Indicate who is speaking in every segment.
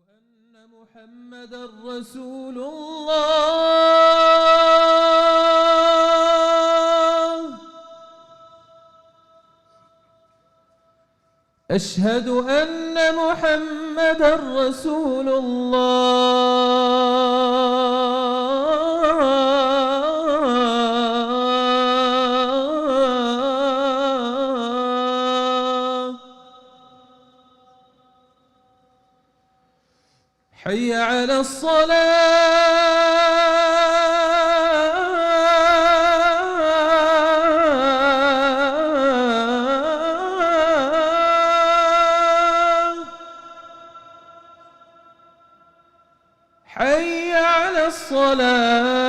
Speaker 1: أن محمدا رسول الله أشهد أن محمدا رسول الله حي على الصلاة حي على الصلاة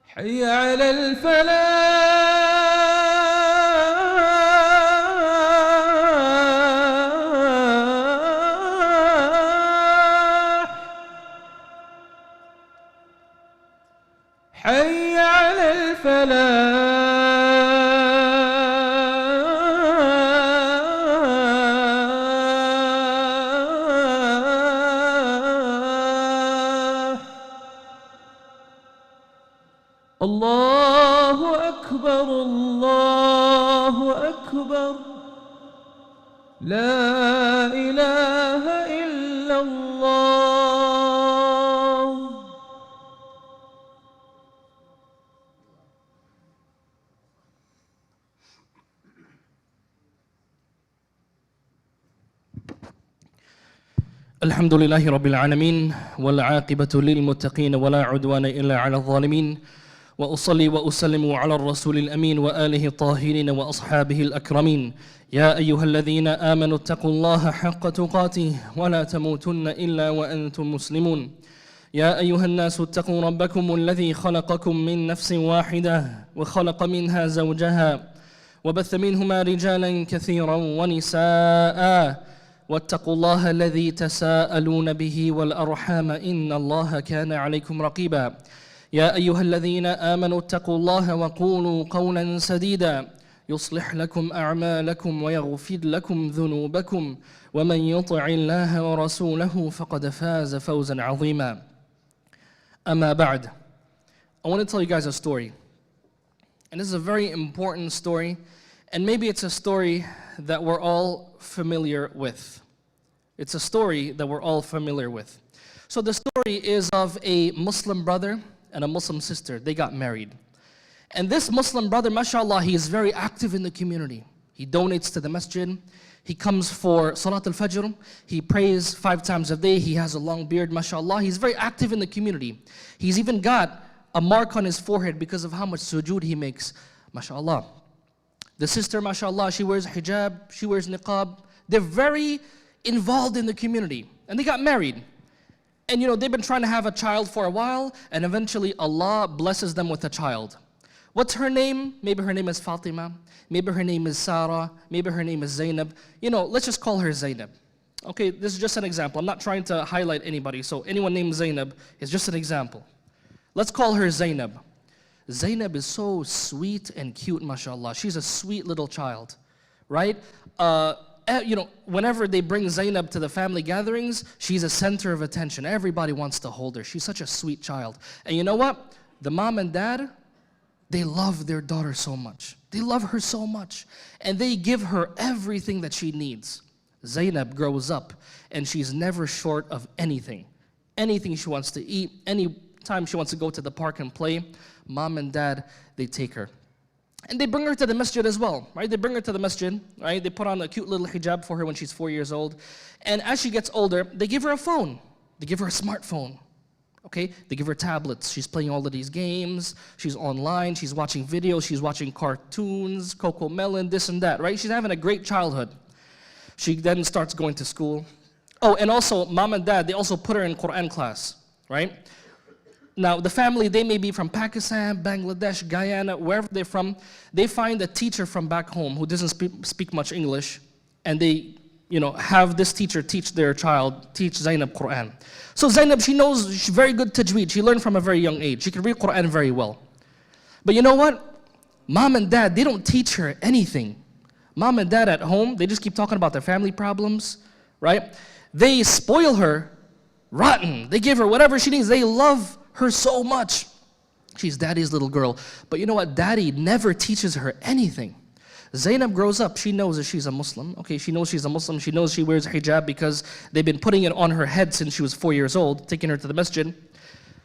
Speaker 1: حي على الفلاح حي على الفلاح الله أكبر الله أكبر لا إله إلا الله
Speaker 2: الحمد لله رب العالمين والعاقبة للمتقين ولا عدوان إلا على الظالمين وأصلي وأسلم على الرسول الأمين وآله الطاهرين وأصحابه الأكرمين يا أيها الذين آمنوا اتقوا الله حق تقاته ولا تموتن إلا وأنتم مسلمون يا أيها الناس اتقوا ربكم الذي خلقكم من نفس واحدة وخلق منها زوجها وبث منهما رجالا كثيرا ونساء واتقوا الله الذي تساءلون به والأرحام إن الله كان عليكم رقيبا يا أيها الذين آمنوا اتقوا الله وقولوا قولا سديدا يصلح لكم أعمالكم ويغفر لكم ذنوبكم ومن يطع الله ورسوله فقد فاز فوزا عظيما أما بعد I want to tell you guys a story, and this is a very important story, and maybe it's a story that we're all familiar with. It's a story that we're all familiar with. So the story is of a Muslim brother and a Muslim sister. They got married. And this Muslim brother, mashallah, he is very active in the community. He donates to the masjid. He comes for Salat al-Fajr. He prays 5 times a day. He has a long beard, mashallah. He's very active in the community. He's even got a mark on his forehead because of how much sujood he makes, mashallah. The sister, mashallah, she wears hijab, she wears niqab. They're very involved in the community. And they got married. And you know, they've been trying to have a child for a while, and eventually Allah blesses them with a child. What's her name? Maybe her name is Fatima. Maybe her name is Sarah. Maybe her name is Zaynab. You know, let's just call her Zaynab. Okay, this is just an example. I'm not trying to highlight anybody, so anyone named Zaynab is just an example. Let's call her Zaynab. Zaynab is so sweet and cute, mashallah. She's a sweet little child, right? You know, whenever they bring Zaynab to the family gatherings, she's a center of attention. Everybody wants to hold her. She's such a sweet child. And you know what? The mom and dad, they love their daughter so much. They love her so much. And they give her everything that she needs. Zaynab grows up, and she's never short of anything. Anything she wants to eat, any time she wants to go to the park and play, mom and dad, they take her. And they bring her to the masjid as well, right? They bring her to the masjid, right? They put on a cute little hijab for her when she's 4 years old. And as she gets older, they give her a phone. They give her a smartphone, okay? They give her tablets. She's playing all of these games. She's online. She's watching videos. She's watching cartoons, Coco Melon, this and that, right? She's having a great childhood. She then starts going to school. Oh, and also, mom and dad, they also put her in Quran class, right? Now, the family, they may be from Pakistan, Bangladesh, Guyana, wherever they're from. They find a teacher from back home who doesn't speak much English, and they have this teacher teach their child, teach Zaynab Quran. So Zaynab, she knows, she's very good tajweed. She learned from a very young age. She can read Quran very well. But you know what? Mom and dad, they don't teach her anything. Mom and dad at home, they just keep talking about their family problems, right? They spoil her rotten. They give her whatever she needs. They love her so much. She's daddy's little girl. But you know what? Daddy never teaches her anything. Zaynab grows up, she knows that she's a Muslim. Okay, she knows she's a Muslim. She knows she wears hijab because they've been putting it on her head since she was 4 years old, taking her to the masjid.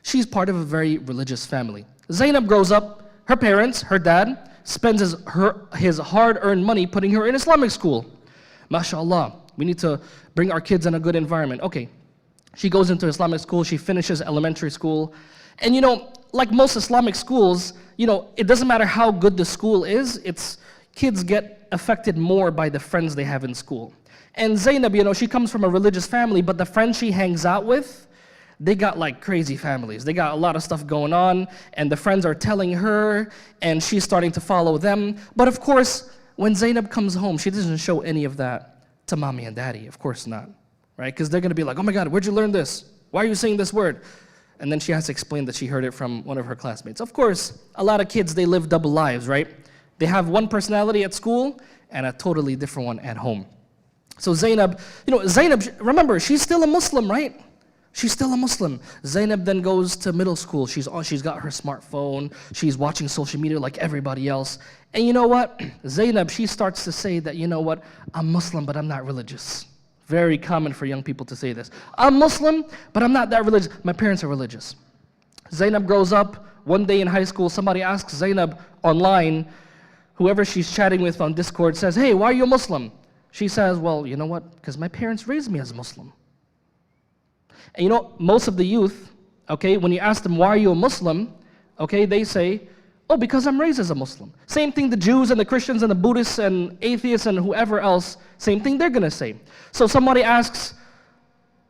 Speaker 2: She's part of a very religious family. Zaynab grows up, her parents, her dad, spends his hard-earned money putting her in Islamic school. MashaAllah, we need to bring our kids in a good environment. Okay, she goes into Islamic school, she finishes elementary school. And like most Islamic schools, it doesn't matter how good the school is, kids get affected more by the friends they have in school. And Zaynab, she comes from a religious family, but the friends she hangs out with, they got like crazy families. They got a lot of stuff going on, and the friends are telling her, and she's starting to follow them. But of course, when Zaynab comes home, she doesn't show any of that to mommy and daddy. Of course not, right? Because they're going to be like, oh my God, where'd you learn this? Why are you saying this word? And then she has to explain that she heard it from one of her classmates. Of course, a lot of kids, they live double lives, right? They have one personality at school and a totally different one at home. So Zaynab, Zaynab, remember, she's still a Muslim, right? She's still a Muslim. Zaynab then goes to middle school. She's got her smartphone. She's watching social media like everybody else. And you know what? Zaynab, she starts to say that, I'm Muslim, but I'm not religious. Very common for young people to say this. I'm Muslim, but I'm not that religious. My parents are religious. Zaynab grows up. One day in high school, somebody asks Zaynab online, whoever she's chatting with on Discord says, hey, why are you a Muslim? She says, well, you know what? Because my parents raised me as a Muslim. And most of the youth, okay, when you ask them, why are you a Muslim? Okay, they say, oh, because I'm raised as a Muslim. Same thing the Jews and the Christians and the Buddhists and atheists and whoever else, same thing they're going to say. So somebody asks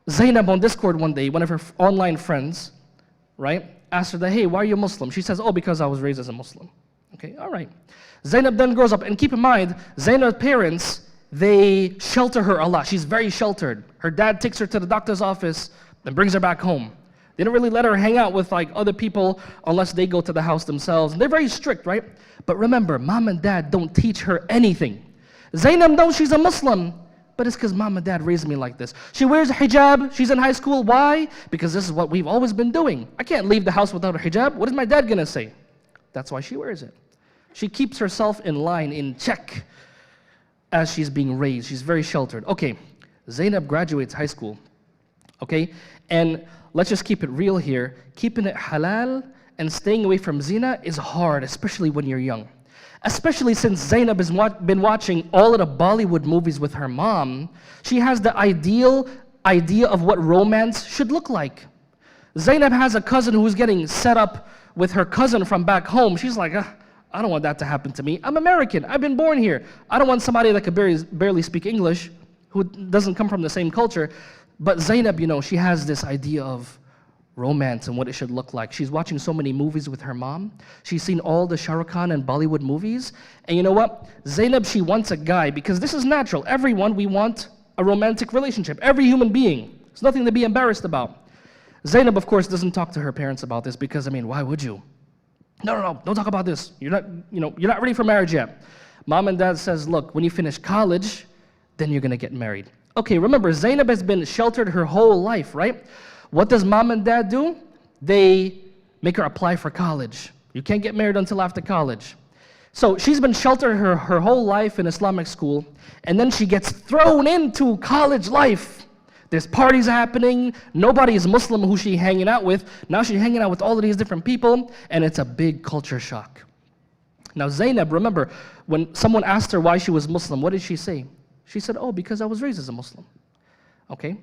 Speaker 2: Zaynab on Discord one day, one of her online friends, right, asked her that, hey, why are you a Muslim? She says, oh, because I was raised as a Muslim. Okay, all right. Zaynab then grows up, and keep in mind, Zaynab's parents, they shelter her a lot. She's very sheltered. Her dad takes her to the doctor's office and brings her back home. They don't really let her hang out with like other people unless they go to the house themselves. And they're very strict, right? But remember, mom and dad don't teach her anything. Zaynab knows she's a Muslim, but it's because mom and dad raised me like this. She wears a hijab. She's in high school. Why? Because this is what we've always been doing. I can't leave the house without a hijab. What is my dad going to say? That's why she wears it. She keeps herself in line, in check, as she's being raised. She's very sheltered. Okay, Zaynab graduates high school. Okay, and let's just keep it real here. Keeping it halal and staying away from zina is hard, especially when you're young. Especially since Zaynab has been watching all of the Bollywood movies with her mom, she has the ideal idea of what romance should look like. Zaynab has a cousin who's getting set up with her cousin from back home. She's like, I don't want that to happen to me. I'm American. I've been born here. I don't want somebody that could barely speak English, who doesn't come from the same culture. But Zaynab, she has this idea of romance and what it should look like. She's watching so many movies with her mom. She's seen all the Shah Rukh Khan and Bollywood movies. And you know what? Zaynab, she wants a guy, because this is natural. Everyone, we want a romantic relationship. Every human being. There's nothing to be embarrassed about. Zaynab, of course, doesn't talk to her parents about this because, why would you? No, don't talk about this. You're not ready for marriage yet. Mom and dad says, look, when you finish college, then you're going to get married. Okay, remember, Zaynab has been sheltered her whole life, right? What does mom and dad do? They make her apply for college. You can't get married until after college. So she's been sheltered her whole life in Islamic school, and then she gets thrown into college life. There's parties happening. Nobody is Muslim who she's hanging out with. Now she's hanging out with all of these different people, and it's a big culture shock. Now Zaynab, remember, when someone asked her why she was Muslim, what did she say? She said, oh, because I was raised as a Muslim. Okay?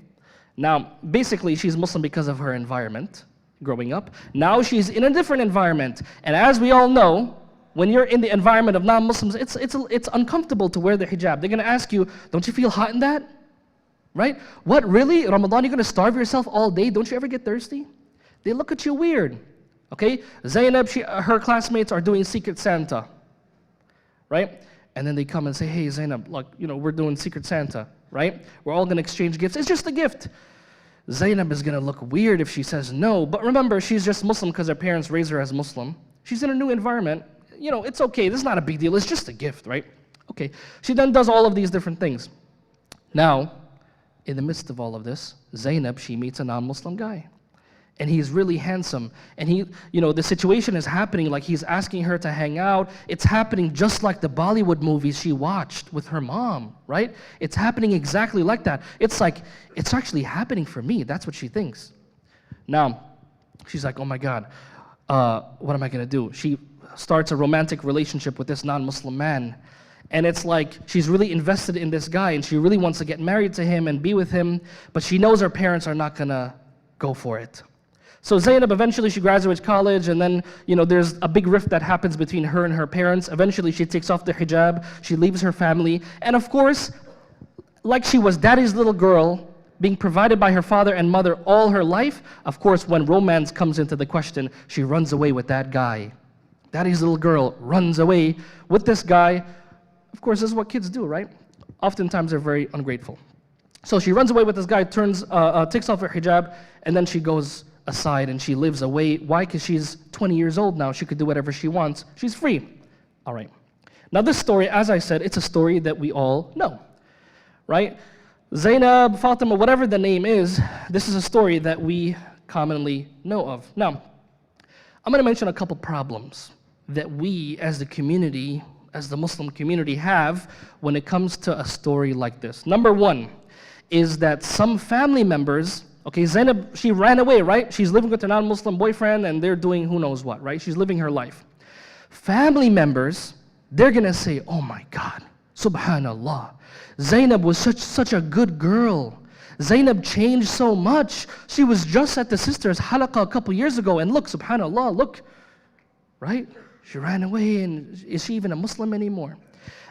Speaker 2: Now, basically, she's Muslim because of her environment growing up. Now she's in a different environment. And as we all know, when you're in the environment of non-Muslims, it's uncomfortable to wear the hijab. They're going to ask you, don't you feel hot in that? Right? What, really? Ramadan, you're going to starve yourself all day? Don't you ever get thirsty? They look at you weird. Okay? Zaynab, her classmates are doing Secret Santa. Right? And then they come and say, hey, Zaynab, look, we're doing Secret Santa, right? We're all going to exchange gifts. It's just a gift. Zaynab is going to look weird if she says no. But remember, she's just Muslim because her parents raised her as Muslim. She's in a new environment. It's okay. This is not a big deal. It's just a gift, right? Okay. She then does all of these different things. Now, in the midst of all of this, Zaynab, she meets a non-Muslim guy. And he's really handsome. And the situation is happening like he's asking her to hang out. It's happening just like the Bollywood movies she watched with her mom, right? It's happening exactly like that. It's like, it's actually happening for me. That's what she thinks. Now, she's like, oh my God, what am I gonna do? She starts a romantic relationship with this non-Muslim man. And it's like she's really invested in this guy and she really wants to get married to him and be with him, but she knows her parents are not gonna go for it. So Zaynab, eventually she graduates college, and then there's a big rift that happens between her and her parents. Eventually she takes off the hijab, she leaves her family, and of course, like she was daddy's little girl, being provided by her father and mother all her life, of course when romance comes into the question, she runs away with that guy. Daddy's little girl runs away with this guy. Of course, this is what kids do, right? Oftentimes they're very ungrateful. So she runs away with this guy, takes off her hijab, and then she goes aside and she lives away. Why? Because she's 20 years old now. She could do whatever she wants. She's free. All right. Now this story, as I said, it's a story that we all know, right? Zaynab, Fatima, whatever the name is, this is a story that we commonly know of. Now, I'm going to mention a couple problems that we as the community, as the Muslim community have when it comes to a story like this. Number one is that some family members, okay, Zaynab, she ran away, right? She's living with her non-Muslim boyfriend and they're doing who knows what, right? She's living her life. Family members, they're gonna say, oh my God, subhanallah, Zaynab was such a good girl. Zaynab changed so much. She was just at the sister's halaqah a couple years ago and look, subhanallah, look, right? She ran away and is she even a Muslim anymore?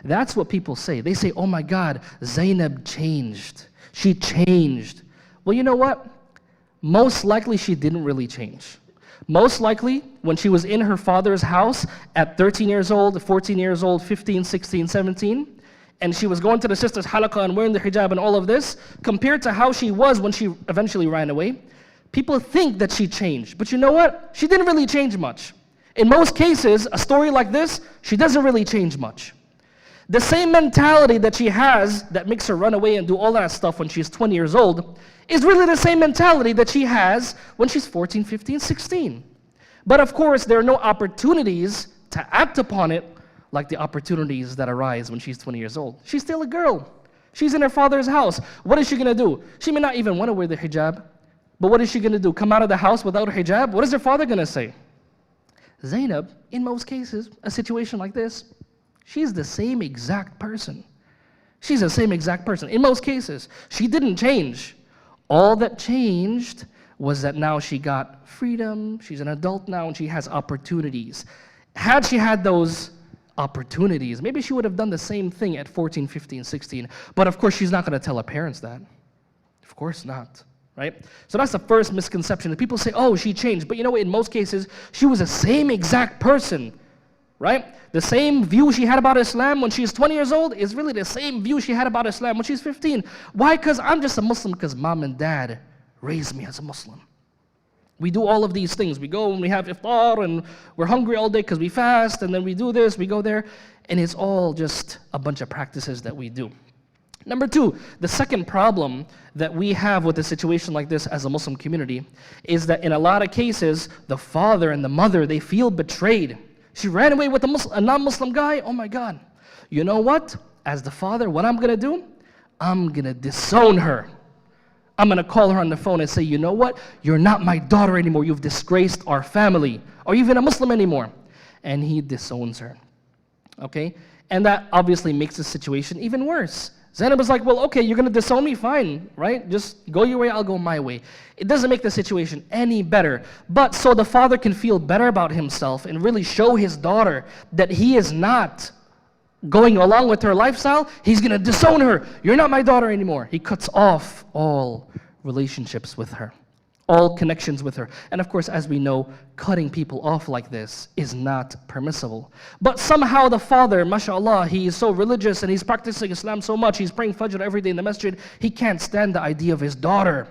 Speaker 2: That's what people say. They say, oh my God, Zaynab changed. She changed. Well, you know what? Most likely she didn't really change. Most likely, when she was in her father's house at 13 years old, 14 years old, 15, 16, 17, and she was going to the sister's halaqah and wearing the hijab and all of this, compared to how she was when she eventually ran away, people think that she changed. But you know what? She didn't really change much. In most cases, a story like this, she doesn't really change much. The same mentality that she has that makes her run away and do all that stuff when she's 20 years old is really the same mentality that she has when she's 14, 15, 16. But of course, there are no opportunities to act upon it like the opportunities that arise when she's 20 years old. She's still a girl. She's in her father's house. What is she going to do? She may not even want to wear the hijab, but what is she going to do? Come out of the house without her hijab? What is her father going to say? Zaynab, in most cases, a situation like this, she's the same exact person. She's the same exact person. In most cases, she didn't change. All that changed was that now she got freedom, she's an adult now, and she has opportunities. Had she had those opportunities, maybe she would have done the same thing at 14, 15, 16. But of course, she's not going to tell her parents that. Of course not, right? So that's the first misconception. People say, oh, she changed. But you know what? In most cases, she was the same exact person, right? The same view she had about Islam when she's 20 years old is really the same view she had about Islam when she's 15. Why? Because I'm just a Muslim because mom and dad raised me as a Muslim. We do all of these things. We go and we have iftar and we're hungry all day because we fast, and then we do this, we go there, and it's all just a bunch of practices that we do. Number two, the second problem that we have with a situation like this as a Muslim community is that in a lot of cases, the father and the mother, they feel betrayed. She ran away with a non-Muslim guy. Oh my God. You know what? As the father, what I'm going to do? I'm going to disown her. I'm going to call her on the phone and say, you know what? You're not my daughter anymore. You've disgraced our family. Are you even a Muslim anymore? And he disowns her. Okay? And that obviously makes the situation even worse. Zaynab was like, well, okay, you're going to disown me? Fine, right? Just go your way, I'll go my way. It doesn't make the situation any better. But so the father can feel better about himself and really show his daughter that he is not going along with her lifestyle, he's going to disown her. You're not my daughter anymore. He cuts off all relationships with her. all connections with her. And of course, as we know, cutting people off like this is not permissible. But somehow the father, mashallah, he is so religious and he's practicing Islam so much, he's praying Fajr every day in the masjid, he can't stand the idea of his daughter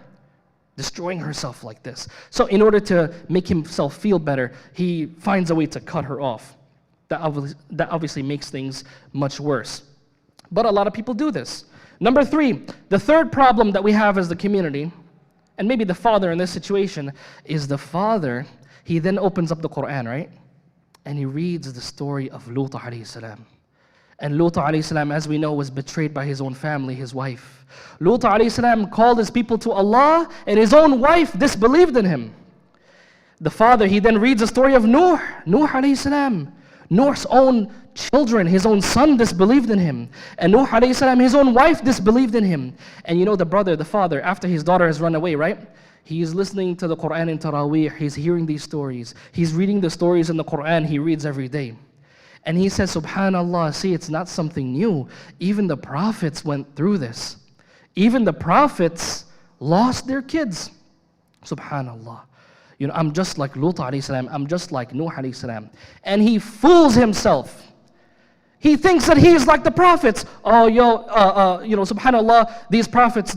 Speaker 2: destroying herself like this. So in order to make himself feel better, he finds a way to cut her off. That obviously makes things much worse. But a lot of people do this. Number 3, the third problem that we have as the community, and maybe the father in this situation, is the father, he then opens up the Quran, right? And he reads the story of Lut alayhi salam. And Lut alayhi salam, as we know, was betrayed by his own family, his wife. Lut alayhi salam called his people to Allah, and his own wife disbelieved in him. The father, he then reads the story of Nuh alayhi salam. Nuh's own children, his own son disbelieved in him. And Nuh alayhi salam, his own wife disbelieved in him. And you know the brother, the father, after his daughter has run away, right? He is listening to the Quran in Taraweeh. He's hearing these stories. He's reading the stories in the Quran he reads every day. And he says, subhanallah, see, it's not something new. Even the prophets went through this. Even the prophets lost their kids. Subhanallah. You know, I'm just like Lut alayhi salam. I'm just like Nuh alayhi salam. And he fools himself. He thinks that he is like the prophets. Oh, subhanallah, these prophets,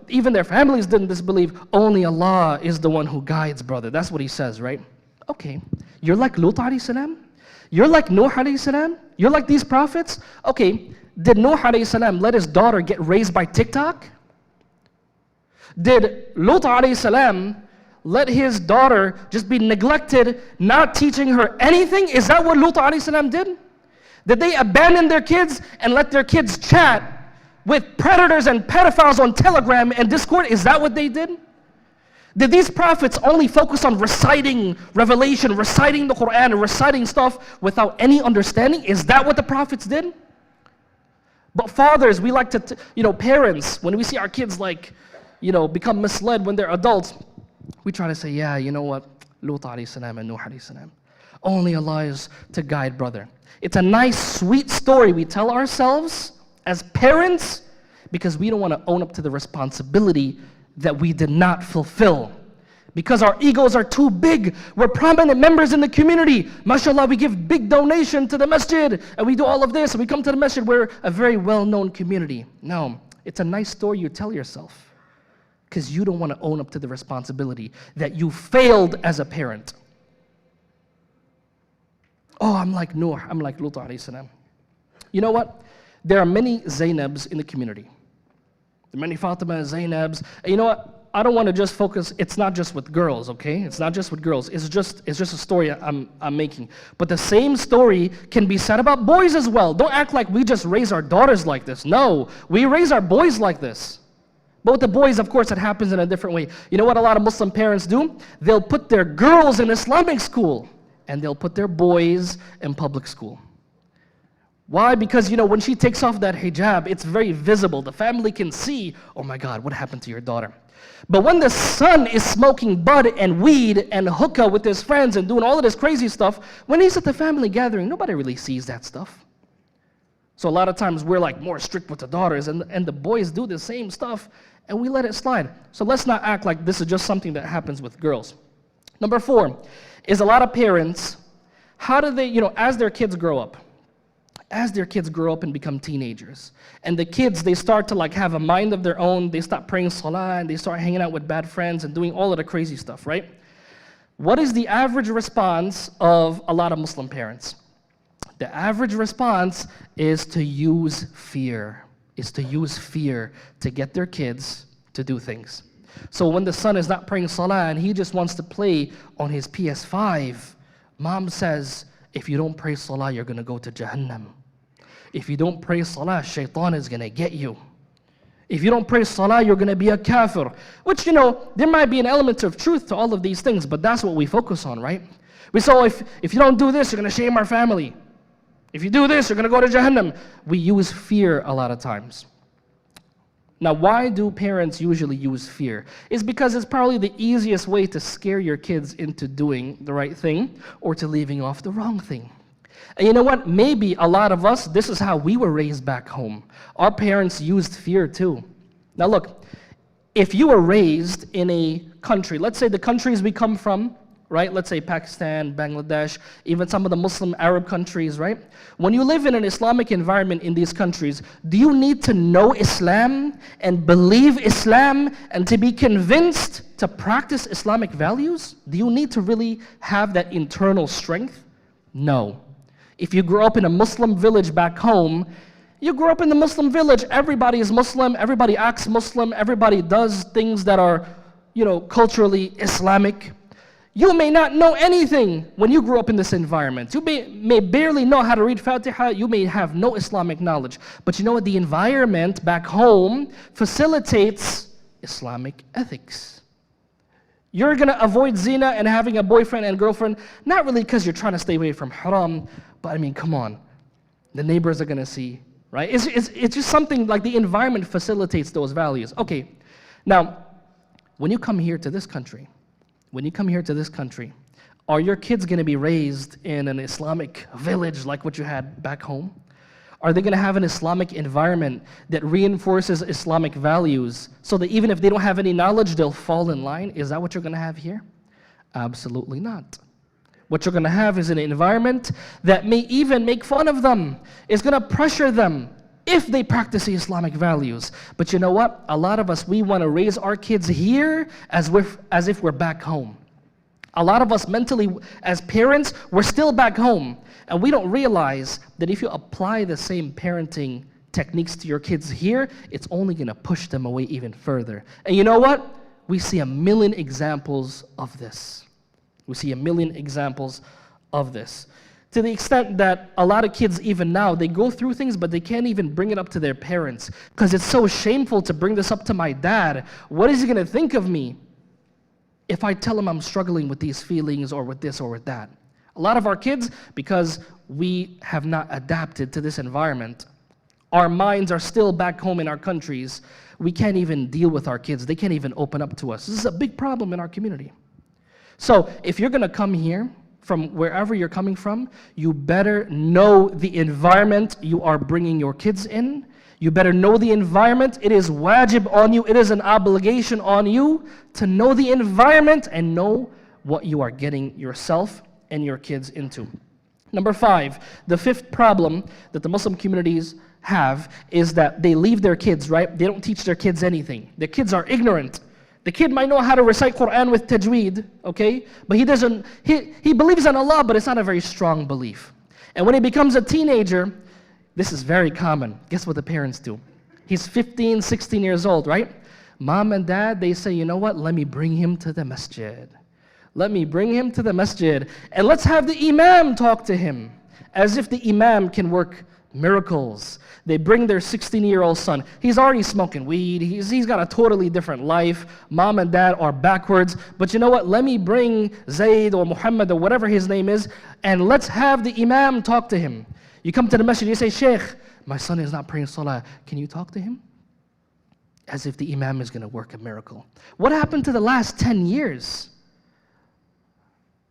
Speaker 2: even their families didn't disbelieve. Only Allah is the one who guides, brother. That's what he says, right? Okay, you're like Lut alayhi salam? You're like Nuh alayhi salam? You're like these prophets? Okay, did Nuh alayhi salam let his daughter get raised by TikTok? Did Lut alayhi salam let his daughter just be neglected, not teaching her anything? Is that what Lut alayhi salam did? Did they abandon their kids and let their kids chat with predators and pedophiles on Telegram and Discord? Is that what they did? Did these prophets only focus on reciting revelation, reciting the Quran, reciting stuff without any understanding? Is that what the prophets did? But fathers, we like to, parents, when we see our kids become misled when they're adults, we try to say, yeah, you know what? Lut alayhi salam and Nuh alayhi salam. Only Allah is to guide, brother. It's a nice, sweet story we tell ourselves as parents because we don't want to own up to the responsibility that we did not fulfill. Because our egos are too big. We're prominent members in the community. MashaAllah, we give big donation to the masjid, and we do all of this, and we come to the masjid. We're a very well-known community. No, it's a nice story you tell yourself because you don't want to own up to the responsibility that you failed as a parent. Oh, I'm like Nuh, I'm like Lut alayhi salam. You know what? There are many Zaynabs in the community. There are many Fatima, Zaynabs. And you know what? I don't want to just focus, it's not just with girls, okay? It's not just with girls. It's just a story I'm making. But the same story can be said about boys as well. Don't act like we just raise our daughters like this. No, we raise our boys like this. But with the boys, of course, it happens in a different way. You know what a lot of Muslim parents do? They'll put their girls in Islamic school, and they'll put their boys in public school. Why? Because, when she takes off that hijab, it's very visible. The family can see, oh my God, what happened to your daughter? But when the son is smoking bud and weed and hookah with his friends and doing all of this crazy stuff, when he's at the family gathering, nobody really sees that stuff. So a lot of times we're more strict with the daughters, and the boys do the same stuff, and we let it slide. So let's not act like this is just something that happens with girls. Number 4 is a lot of parents, how do they, as their kids grow up and become teenagers, and the kids, they start to have a mind of their own, they stop praying salah, and they start hanging out with bad friends and doing all of the crazy stuff, right? What is the average response of a lot of Muslim parents? The average response is to use fear, to get their kids to do things. So when the son is not praying salah and he just wants to play on his PS5, mom says, if you don't pray salah, you're going to go to Jahannam. If you don't pray salah, shaitan is going to get you. If you don't pray salah, you're going to be a kafir. Which, there might be an element of truth to all of these things, but that's what we focus on, right? We say, if you don't do this, you're going to shame our family. If you do this, you're going to go to Jahannam. We use fear a lot of times. Now, why do parents usually use fear? It's because it's probably the easiest way to scare your kids into doing the right thing or to leaving off the wrong thing. And you know what? Maybe a lot of us, this is how we were raised back home. Our parents used fear too. Now look, if you were raised in a country, let's say the countries we come from, right? Let's say Pakistan, Bangladesh, even some of the Muslim Arab countries, right? When you live in an Islamic environment in these countries, do you need to know Islam and believe Islam and to be convinced to practice Islamic values? Do you need to really have that internal strength? No. If you grew up in a Muslim village back home, you grew up in the Muslim village, everybody is Muslim, everybody acts Muslim, everybody does things that are, culturally Islamic. You may not know anything when you grew up in this environment. You may barely know how to read Fatiha, you may have no Islamic knowledge. But you know what? The environment back home facilitates Islamic ethics. You're going to avoid zina and having a boyfriend and girlfriend, not really because you're trying to stay away from haram, but I mean, come on. The neighbors are going to see, right? It's just something like the environment facilitates those values. Okay, now, when you come here to this country, are your kids going to be raised in an Islamic village like what you had back home? Are they going to have an Islamic environment that reinforces Islamic values so that even if they don't have any knowledge, they'll fall in line? Is that what you're going to have here? Absolutely not. What you're going to have is an environment that may even make fun of them. It's going to pressure them if they practice the Islamic values. But you know what? A lot of us, we want to raise our kids here as if we're back home. A lot of us mentally, as parents, we're still back home. And we don't realize that if you apply the same parenting techniques to your kids here, it's only going to push them away even further. And you know what? We see a million examples of this. To the extent that a lot of kids, even now, they go through things, but they can't even bring it up to their parents because it's so shameful to bring this up to my dad. What is he going to think of me if I tell him I'm struggling with these feelings or with this or with that? A lot of our kids, because we have not adapted to this environment, our minds are still back home in our countries. We can't even deal with our kids. They can't even open up to us. This is a big problem in our community. So if you're going to come here, from wherever you're coming from, you better know the environment you are bringing your kids in. You better know the environment. It is wajib on you. It is an obligation on you to know the environment and know what you are getting yourself and your kids into. Number 5, the 5th problem that the Muslim communities have is that they leave their kids, right? They don't teach their kids anything. Their kids are ignorant. The kid might know how to recite Quran with tajweed, okay? But he believes in Allah, but it's not a very strong belief. And when he becomes a teenager, this is very common. Guess what the parents do? He's 15, 16 years old, right? Mom and dad, they say, you know what? Let me bring him to the masjid. Let me bring him to the masjid. And let's have the imam talk to him. As if the imam can work miracles. They bring their 16-year-old son. He's already smoking weed. He's got a totally different life. Mom and dad are backwards. But you know what? Let me bring Zayd or Muhammad or whatever his name is, and let's have the imam talk to him. You come to the masjid, you say, Sheikh, my son is not praying salah. Can you talk to him? As if the imam is going to work a miracle. What happened to the last 10 years?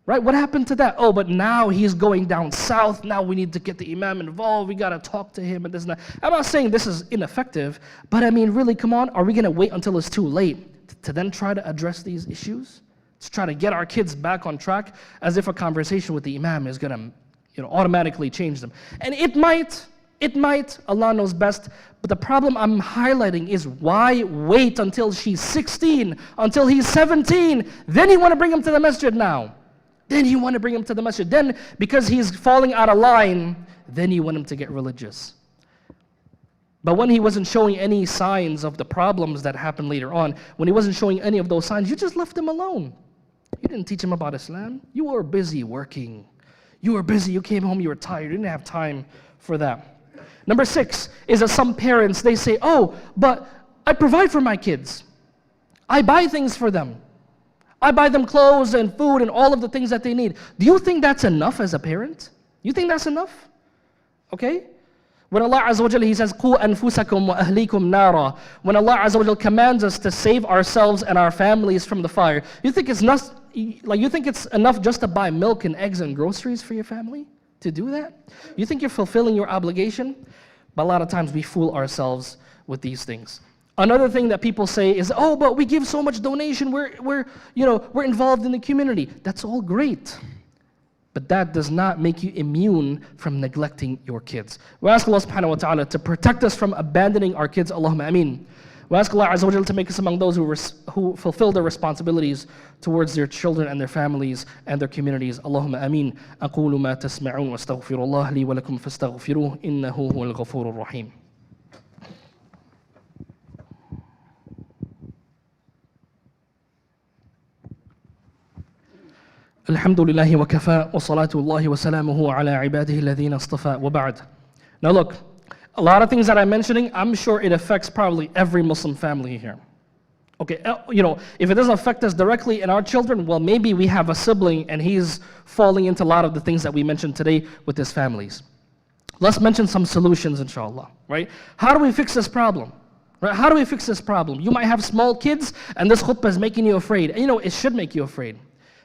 Speaker 2: Right? What happened to that? Oh, but now he's going down south. Now we need to get the imam involved. We got to talk to him and this and that. I'm not saying this is ineffective, but I mean, really, come on. Are we going to wait until it's too late to then try to address these issues? To try to get our kids back on track as if a conversation with the imam is going to automatically change them. And it might, Allah knows best, but the problem I'm highlighting is why wait until she's 16, until he's 17, then you want to bring him to the masjid now. Then you want to bring him to the masjid. Then, because he's falling out of line, then you want him to get religious. But when he wasn't showing any signs of the problems that happened later on, when he wasn't showing any of those signs, you just left him alone. You didn't teach him about Islam. You were busy working. You were busy. You came home, you were tired. You didn't have time for that. Number 6 is that some parents, they say, oh, but I provide for my kids. I buy things for them. I buy them clothes and food and all of the things that they need. Do you think that's enough as a parent? You think that's enough? Okay? When Allah Azza wa Jalla, He says, قُوا أَنفُسَكُمْ وَأَهْلِيكُمْ نَارًا. When Allah Azza wa Jalla commands us to save ourselves and our families from the fire, you think it's enough just to buy milk and eggs and groceries for your family? To do that? You think you're fulfilling your obligation? But a lot of times we fool ourselves with these things. Another thing that people say is, oh, but we give so much donation, we're involved in the community. That's all great. But that does not make you immune from neglecting your kids. We ask Allah subhanahu wa ta'ala to protect us from abandoning our kids. Allahumma ameen. We ask Allah Azza wa Jalla to make us among those who fulfill their responsibilities towards their children and their families and their communities. Allahumma ameen. أقول ما تسمعون واستغفر الله لي ولكم فاستغفروه إنه هو الغفور الرحيم. الحمد لله وكفى وصلاة الله وسلامه على عباده الذين اصطفى وبعد. Now look, a lot of things that I'm mentioning, I'm sure it affects probably every Muslim family here. Okay, if it doesn't affect us directly and our children, well, maybe we have a sibling and he's falling into a lot of the things that we mentioned today with his families. Let's mention some solutions, inshallah, right? How do we fix this problem? Right? How do we fix this problem? You might have small kids and this khutbah is making you afraid. And it should make you afraid.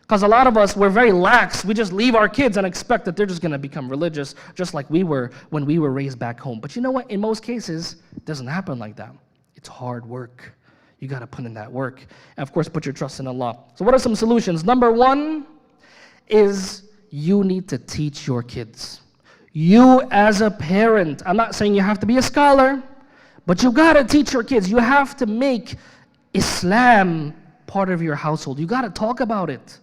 Speaker 2: Because a lot of us, we're very lax. We just leave our kids and expect that they're just going to become religious, just like we were when we were raised back home. But you know what? In most cases, it doesn't happen like that. It's hard work. You got to put in that work. And of course, put your trust in Allah. So what are some solutions? Number one is you need to teach your kids. You as a parent, I'm not saying you have to be a scholar, but you got to teach your kids. You have to make Islam part of your household. You got to talk about it.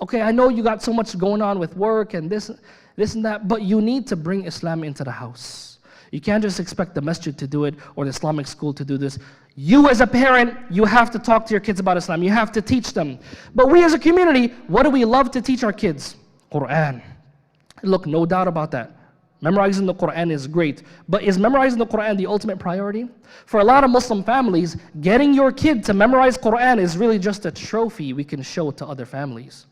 Speaker 2: Okay, I know you got so much going on with work and this and that, but you need to bring Islam into the house. You can't just expect the masjid to do it or the Islamic school to do this. You as a parent, you have to talk to your kids about Islam. You have to teach them. But we as a community, what do we love to teach our kids? Quran. Look, no doubt about that. Memorizing the Quran is great. But is memorizing the Quran the ultimate priority? For a lot of Muslim families, getting your kid to memorize Quran is really just a trophy we can show to other families.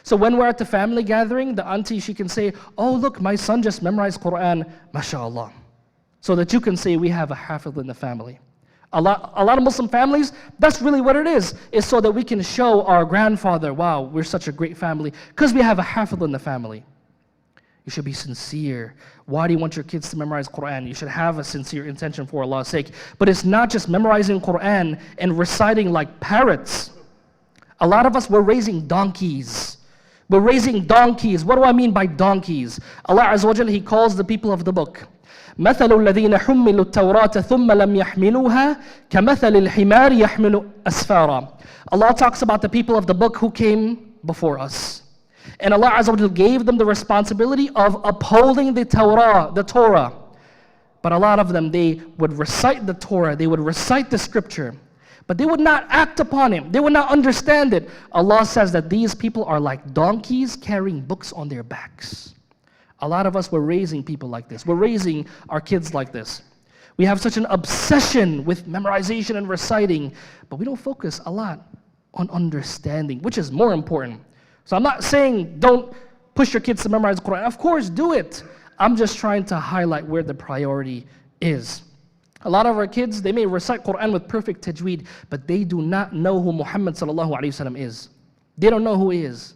Speaker 2: So when we're at the family gathering, the auntie, she can say, oh, look, my son just memorized Quran, mashallah. So that you can say we have a hafiz in the family. A lot of Muslim families, that's really what it is so that we can show our grandfather, wow, we're such a great family, because we have a hafiz in the family. You should be sincere. Why do you want your kids to memorize Quran? You should have a sincere intention for Allah's sake. But it's not just memorizing Quran and reciting like parrots. A lot of us, we're raising donkeys. We're raising donkeys. What do I mean by donkeys? Allah Azza wa Jalla, He calls the people of the book. مثل الذين حملوا التوراة ثم لم يحملوها كمثل الحمار يحمل أسفارا. Allah talks about the people of the book who came before us. And Allah Azza wa Jalla gave them the responsibility of upholding the Torah. But a lot of them, they would recite the Torah, they would recite the scripture, but they would not act upon it. They would not understand it. Allah says that these people are like donkeys carrying books on their backs. A lot of us, we're raising people like this. We're raising our kids like this. We have such an obsession with memorization and reciting, but we don't focus a lot on understanding, which is more important. So I'm not saying don't push your kids to memorize Quran. Of course, do it. I'm just trying to highlight where the priority is. A lot of our kids, they may recite Quran with perfect tajweed, but they do not know who Muhammad sallallahu alaihi wasallam is. They don't know who he is.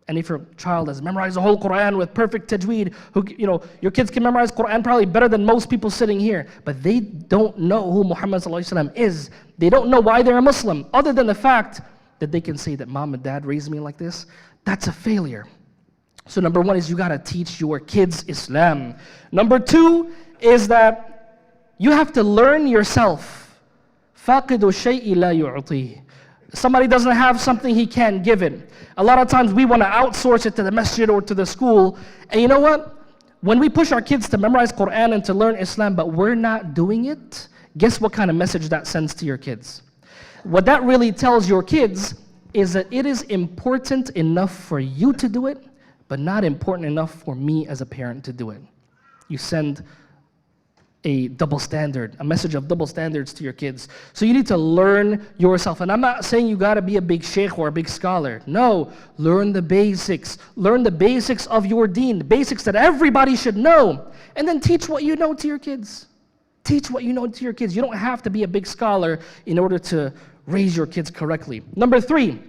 Speaker 2: And if your child has memorized the whole Quran with perfect tajweed, your kids can memorize Quran probably better than most people sitting here, but they don't know who Muhammad sallallahu alaihi wasallam is. They don't know why they're a Muslim, other than the fact that they can say that mom and dad raised me like this. That's a failure. So number one is you got to teach your kids Islam. Number two is that you have to learn yourself. فَاقِدُ الشَّيْءِ لَا يُعْطِيهِ. Somebody doesn't have something, he can't give it. A lot of times we want to outsource it to the masjid or to the school. And you know what? When we push our kids to memorize Quran and to learn Islam, but we're not doing it, guess what kind of message that sends to your kids? What that really tells your kids is that it is important enough for you to do it, but not important enough for me as a parent to do it. You send a double standard, a message of double standards to your kids. So you need to learn yourself. And I'm not saying you got to be a big sheikh or a big scholar. No, learn the basics. Learn the basics of your deen, the basics that everybody should know. And then teach what you know to your kids. Teach what you know to your kids. You don't have to be a big scholar in order to raise your kids correctly. Number three,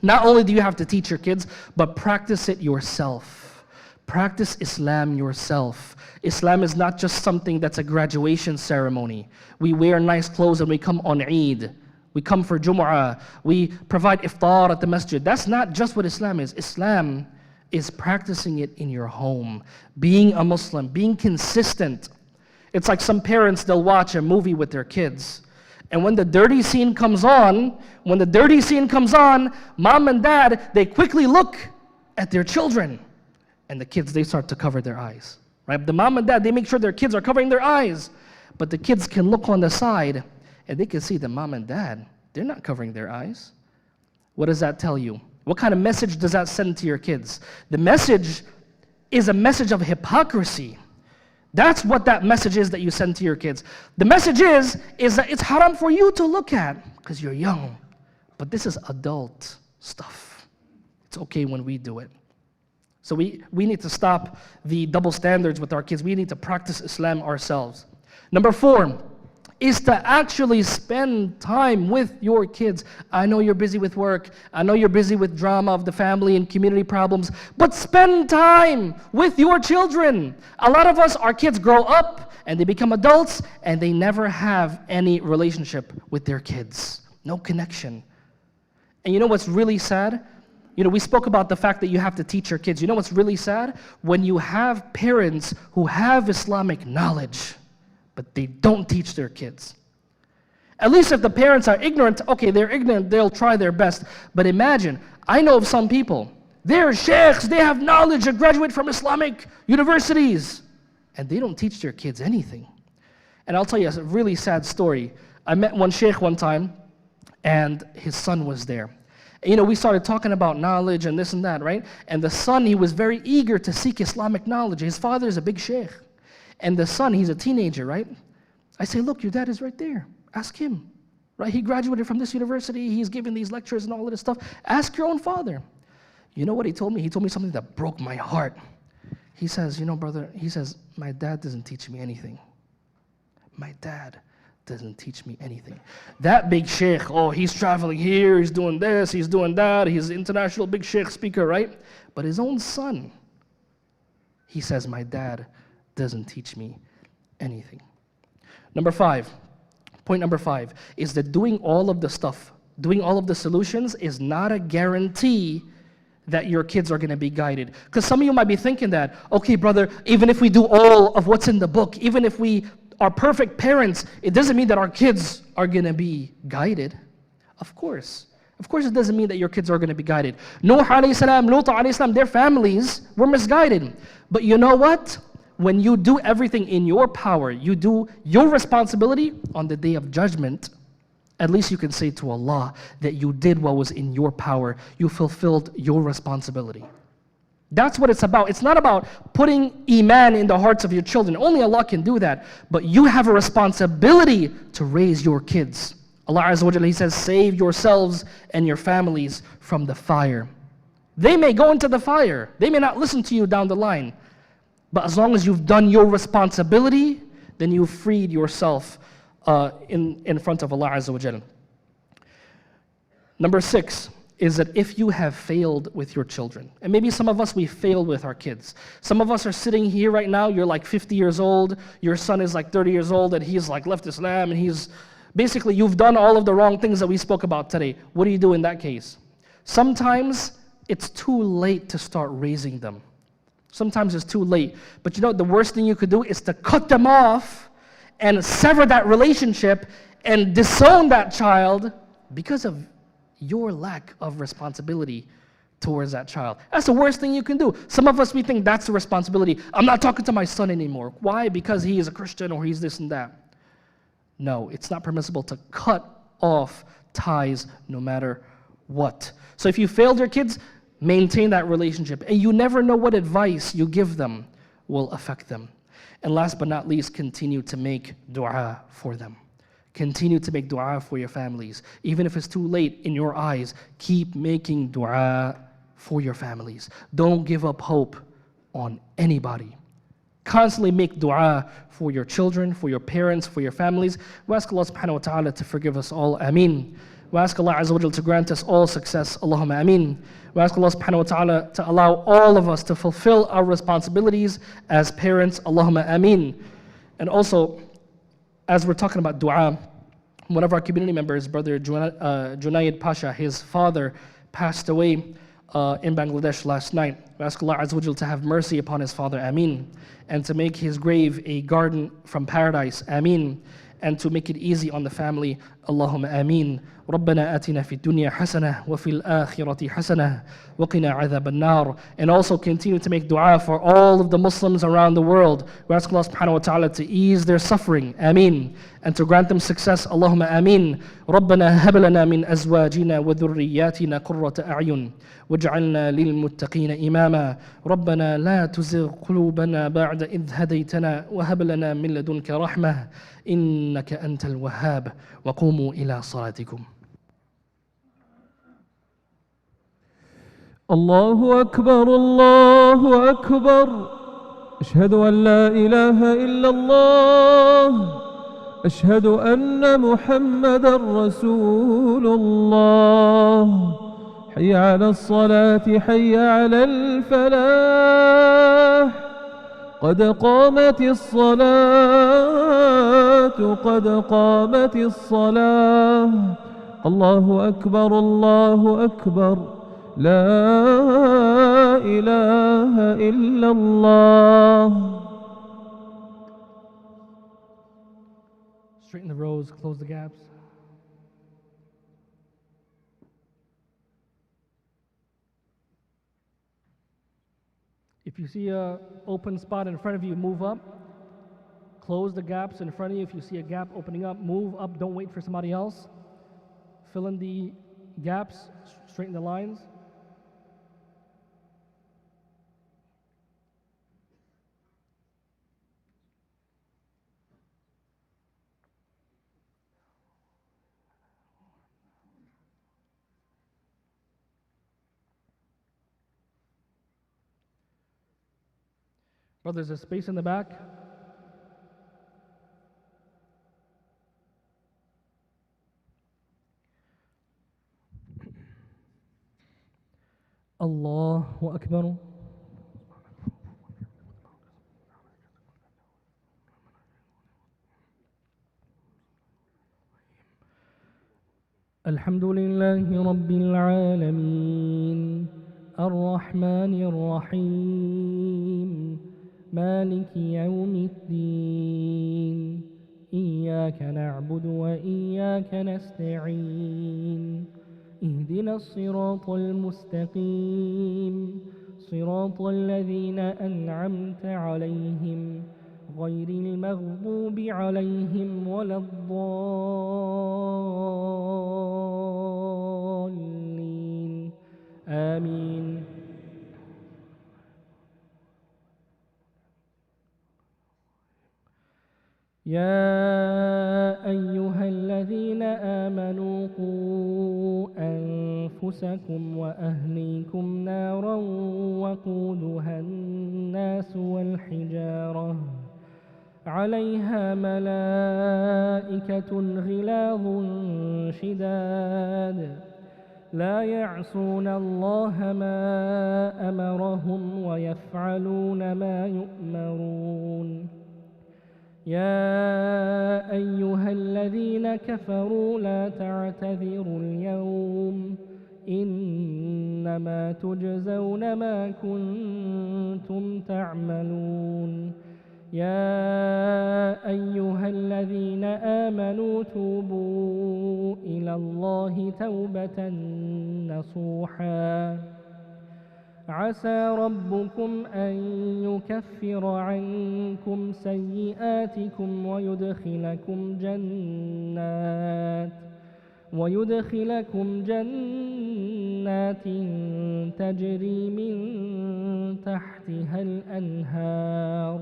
Speaker 2: not only do you have to teach your kids, but practice it yourself. Practice Islam yourself. Islam is not just something that's a graduation ceremony. We wear nice clothes and we come on Eid. We come for Jumu'ah. We provide iftar at the masjid. That's not just what Islam is. Islam is practicing it in your home. Being a Muslim, being consistent. It's like some parents, they'll watch a movie with their kids. And when the dirty scene comes on, mom and dad, they quickly look at their children. And the kids, they start to cover their eyes. Right? The mom and dad, they make sure their kids are covering their eyes. But the kids can look on the side and they can see the mom and dad, they're not covering their eyes. What does that tell you? What kind of message does that send to your kids? The message is a message of hypocrisy. That's what that message is that you send to your kids. The message is that it's haram for you to look at because you're young. But this is adult stuff. It's okay when we do it. So we need to stop the double standards with our kids. We need to practice Islam ourselves. Number 4 is to actually spend time with your kids. I know you're busy with work. I know you're busy with drama of the family and community problems, but spend time with your children. A lot of us, our kids grow up and they become adults and they never have any relationship with their kids. No connection. And you know what's really sad? You know, we spoke about the fact that you have to teach your kids. You know what's really sad? When you have parents who have Islamic knowledge, but they don't teach their kids. At least if the parents are ignorant, okay, they're ignorant, they'll try their best. But imagine, I know of some people, they're sheikhs, they have knowledge, they graduate from Islamic universities, and they don't teach their kids anything. And I'll tell you a really sad story. I met one sheikh one time, and his son was there. You know, we started talking about knowledge and this and that, right? And the son, he was very eager to seek Islamic knowledge. His father is a big sheikh. And the son, he's a teenager, right? I say, look, your dad is right there. Ask him, right? He graduated from this university. He's giving these lectures and all of this stuff. Ask your own father. You know what he told me? He told me something that broke my heart. He says, you know, brother, he says, my dad doesn't teach me anything. My dad doesn't teach me anything. That big sheikh, oh, he's traveling here, he's doing this, he's doing that, he's an international big sheikh speaker, right? But his own son, he says, my dad doesn't teach me anything. Number 5, point number 5, is that doing all of the stuff, doing all of the solutions is not a guarantee that your kids are going to be guided. Because some of you might be thinking that, okay, brother, even if we do all of what's in the book, even if we are perfect parents, it doesn't mean that our kids are going to be guided. Of course. Of course it doesn't mean that your kids are going to be guided. Nuh alayhi salam, Lut alayhi salam, their families were misguided. But you know what? When you do everything in your power, you do your responsibility on the day of judgment, at least you can say to Allah that you did what was in your power. You fulfilled your responsibility. That's what it's about. It's not about putting iman in the hearts of your children. Only Allah can do that. But you have a responsibility to raise your kids. Allah Azza wa Jalla, He says, save yourselves and your families from the fire. They may go into the fire. They may not listen to you down the line. But as long as you've done your responsibility, then you've freed yourself in front of Allah Azza wa Jalla. Number 6 is that if you have failed with your children, and maybe some of us, we failed with our kids. Some of us are sitting here right now, you're like 50 years old, your son is like 30 years old, and he's like left Islam, and he's, basically you've done all of the wrong things that we spoke about today. What do you do in that case? Sometimes it's too late to start raising them. Sometimes it's too late. But you know, the worst thing you could do is to cut them off and sever that relationship and disown that child because of your lack of responsibility towards that child. That's the worst thing you can do. Some of us, we think that's the responsibility. I'm not talking to my son anymore. Why? Because he is a Christian or he's this and that. No, it's not permissible to cut off ties no matter what. So if you failed your kids, maintain that relationship. And you never know what advice you give them will affect them. And last but not least, continue to make dua for them. Continue to make dua for your families. Even if it's too late in your eyes, keep making dua for your families. Don't give up hope on anybody. Constantly make dua for your children, for your parents, for your families. We ask Allah subhanahu wa ta'ala to forgive us all. Ameen. We ask Allah Azza wa Jal to grant us all success. Allahumma ameen. We ask Allah subhanahu wa ta'ala to allow all of us to fulfill our responsibilities as parents. Allahumma ameen. And also, as we're talking about dua, one of our community members, Brother Junaid Pasha, his father passed away in Bangladesh last night. We ask Allah Azza wa Jal to have mercy upon his father, ameen, and to make his grave a garden from paradise, ameen, and to make it easy on the family, Allahumma ameen. ربنا آتنا في الدنيا حسنة وفي الآخرة حسنة وقنا عذاب النار. And also continue to make dua for all of the Muslims around the world. We ask Allah subhanahu wa ta'ala to ease their suffering, ameen, and to grant them success, Allahumma ameen. ربنا هب لنا من أزواجنا وذرياتنا قرة أعين واجعلنا للمتقين إماما. ربنا لا تزغ قلوبنا بعد إذ هديتنا وهب لنا من لدنك رحمة إنك أنت الوهاب. وقوموا إلى صلاتكم.
Speaker 1: الله أكبر الله أكبر أشهد أن لا إله إلا الله أشهد أن محمدا رسول الله حي على الصلاة حي على الفلاح قد قامت الصلاة قد قامت الصلاة الله أكبر الله أكبر لا إله إلا الله.
Speaker 2: Straighten the rows, close the gaps. If you see an open spot in front of you, move up. Close the gaps in front of you. If you see a gap opening up, move up. Don't wait for somebody else. Fill in the gaps, straighten the lines. Brother, there's a space in the back. Allahu Akbar. الحمد لله رب العالمين الرحمن الرحيم مالك يوم الدين إياك نعبد وإياك نستعين اهدنا الصراط المستقيم صراط الذين أنعمت عليهم غير المغضوب عليهم ولا الضالين آمين. يا أيها الذين آمنوا قوا أنفسكم وأهليكم نارا وقودها الناس والحجارة عليها ملائكة غلاظ شداد لا يعصون الله ما أمرهم ويفعلون ما يؤمرون. يا أيها الذين كفروا لا تعتذروا اليوم إنما تجزون ما كنتم تعملون. يا أيها الذين آمنوا توبوا إلى الله توبة نصوحا عسى ربكم أن يكفر عنكم سيئاتكم ويدخلكم جنات تجري من تحتها الأنهار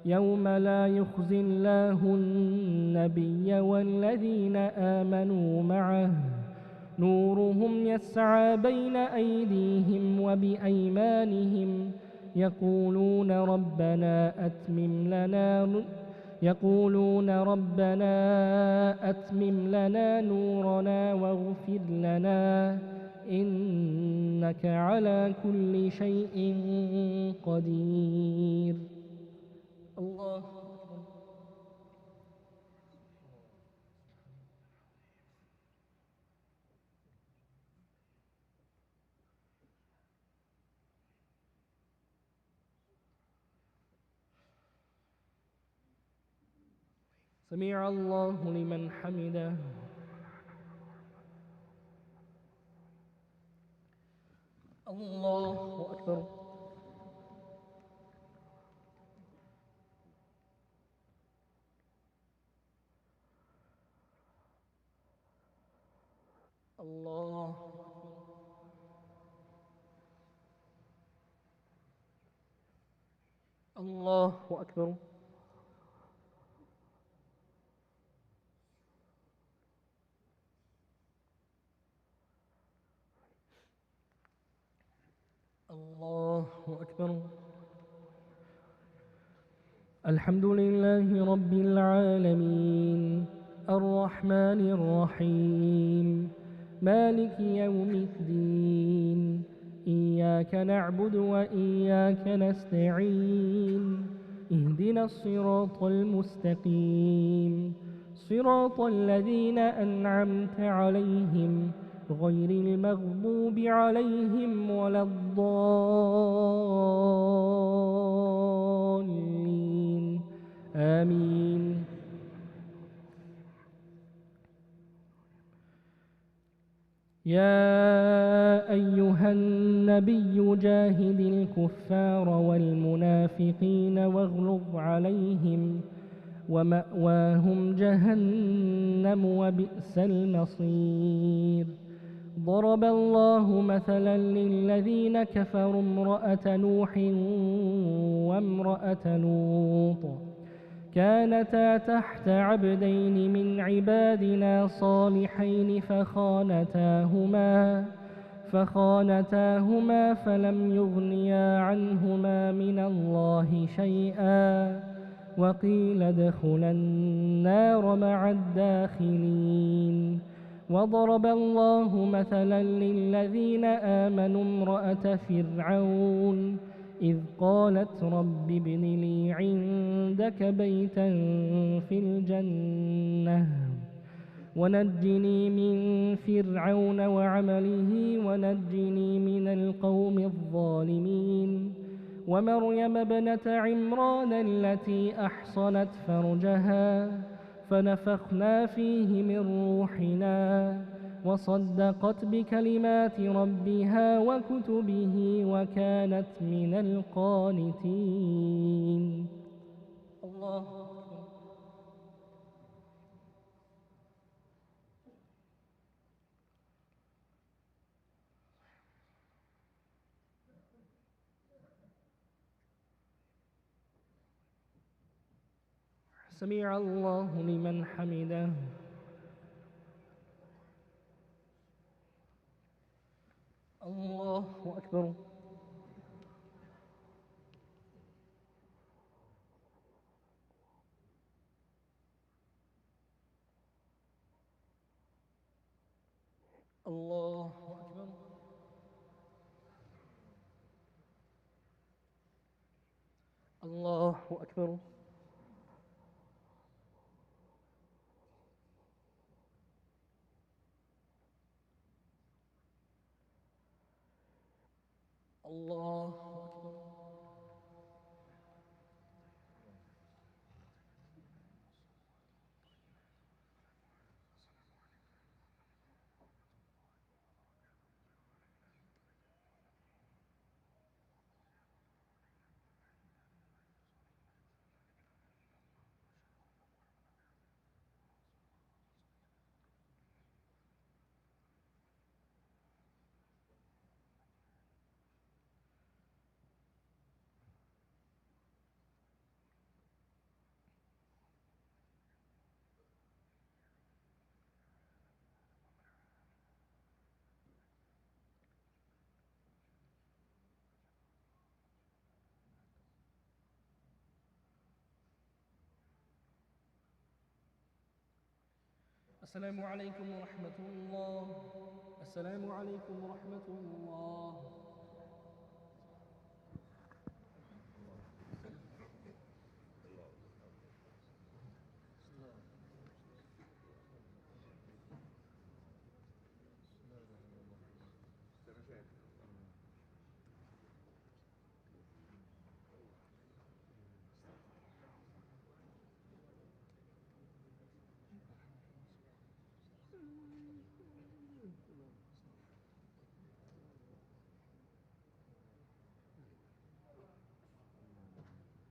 Speaker 2: يوم لا يخزي الله النبي والذين آمنوا معه نورهم يسعى بين أيديهم وبأيمانهم يقولون ربنا أتمم لنا نورنا واغفر
Speaker 3: إنك على كل شيء قدير. الله أكبر. سمع الله لمن حمده. الله أكبر. الله أكبر. الله أكبر. الله أكبر. الحمد لله رب العالمين الرحمن الرحيم مالك يوم الدين إياك نعبد وإياك نستعين اهدنا الصراط المستقيم صراط الذين أنعمت عليهم غير المغضوب عليهم ولا الضالين آمين. يا أيها النبي جاهد الكفار والمنافقين واغلظ عليهم ومأواهم جهنم وبئس المصير. ضرب الله مثلا للذين كفروا امرأة نوح وامرأة لوط كانتا تحت عبدين من عبادنا صالحين فخانتاهما فلم يغنيا عنهما من الله شيئا وقيل ادخلا النار مع الداخلين. وضرب الله مثلا للذين آمنوا امرأة فرعون إذ قالت رب ابن لي عندك بيتا في الجنة ونجني من فرعون وعمله ونجني من القوم الظالمين. ومريم ابنة عمران التي أحصنت فرجها فنفخنا فيه من روحنا وصدقت بكلمات ربها وكتبه وكانت من القانتين. الله أكبر. سمع الله لمن حمده. الله أكبر. الله أكبر. الله أكبر. الله أكبر. السلام عليكم ورحمة الله. السلام عليكم ورحمة الله.
Speaker 4: Gracias.